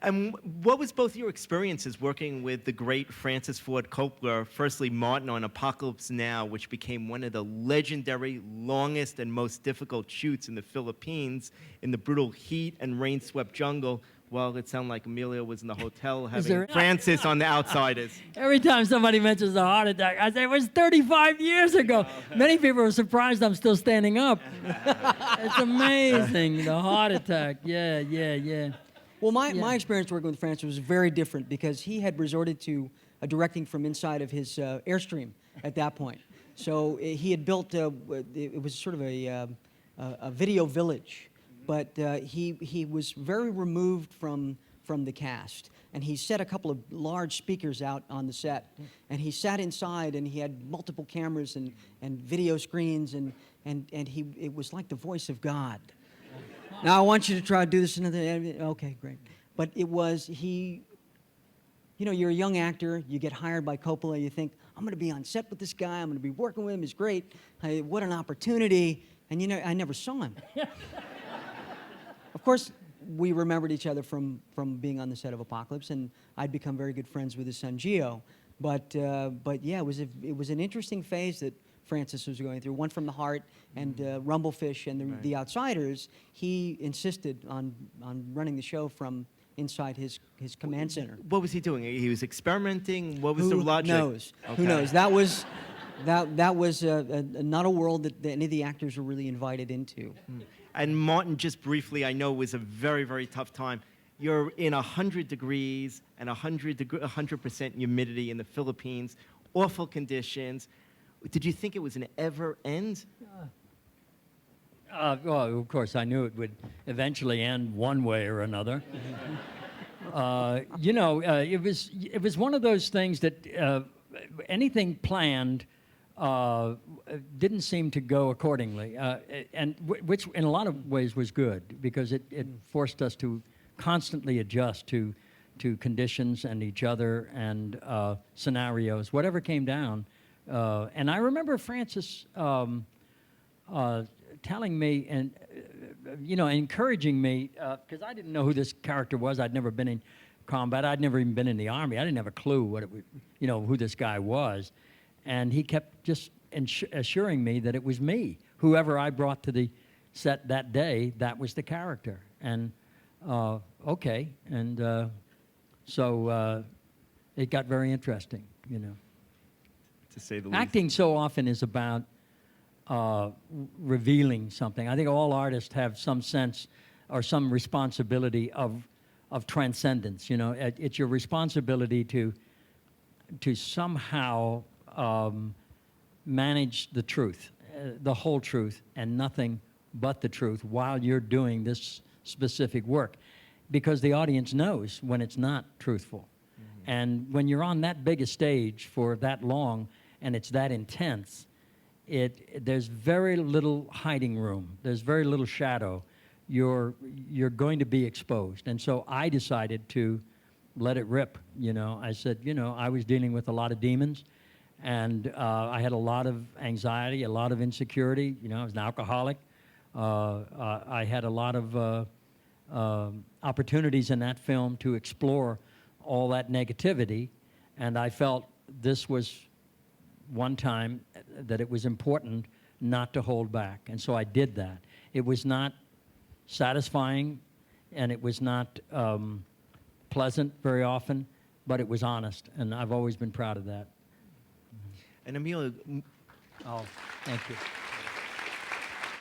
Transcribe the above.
And what was both your experiences working with the great Francis Ford Coppola, firstly Martin on Apocalypse Now, which became one of the legendary, longest and most difficult shoots in the Philippines in the brutal heat and rain-swept jungle, while it sounded like Emilio was in the hotel having Francis on The Outsiders. Every time somebody mentions a heart attack, I say, it was 35 years ago. Many people are surprised I'm still standing up. It's amazing, the heart attack. Yeah. Well, my experience working with Francis was very different because he had resorted to directing from inside of his Airstream at that point. So he had built, it was sort of a video village, but he was very removed from the cast. And he set a couple of large speakers out on the set. And he sat inside and he had multiple cameras and video screens and it was like the voice of God. Now I want you to try to do this another. Okay, great. But it was you're a young actor. You get hired by Coppola. You think I'm going to be on set with this guy. I'm going to be working with him. He's great. What an opportunity! And I never saw him. Of course, we remembered each other from being on the set of Apocalypse, and I'd become very good friends with his son Gio. But yeah, it was an interesting phase that Francis was going through. One from the Heart and Rumblefish and the Outsiders. He insisted on running the show from inside his command center. What was he doing? He was experimenting? What was the logic? Who knows? Okay. Who knows? That was not a world that any of the actors were really invited into. And Martin, just briefly, I know it was a very, very tough time. You're in 100 degrees and 100% humidity in the Philippines, awful conditions. Did you think it was an ever end? Well, of course, I knew it would eventually end one way or another. It was one of those things that anything planned didn't seem to go accordingly, and which in a lot of ways was good because it forced us to constantly adjust to conditions and each other and scenarios, whatever came down. And I remember Francis telling me and encouraging me because I didn't know who this character was. I'd never been in combat. I'd never even been in the Army. I didn't have a clue what it would, who this guy was. And he kept just assuring me that it was me. Whoever I brought to the set that day, that was the character. And okay, and so it got very interesting, To say the least. Acting so often is about revealing something. I think all artists have some sense or some responsibility of transcendence. It's your responsibility to somehow manage the truth, the whole truth, and nothing but the truth while you're doing this specific work, because the audience knows when it's not truthful. Mm-hmm. And when you're on that big a stage for that long and it's that intense, there's very little hiding room. There's very little shadow. You're going to be exposed. And so I decided to let it rip. I said, I was dealing with a lot of demons, and I had a lot of anxiety, a lot of insecurity. I was an alcoholic. I had a lot of opportunities in that film to explore all that negativity, and I felt this was one time that it was important not to hold back, and so I did that. It was not satisfying, and it was not pleasant very often, but it was honest, and I've always been proud of that. And Emilio... Oh, thank you.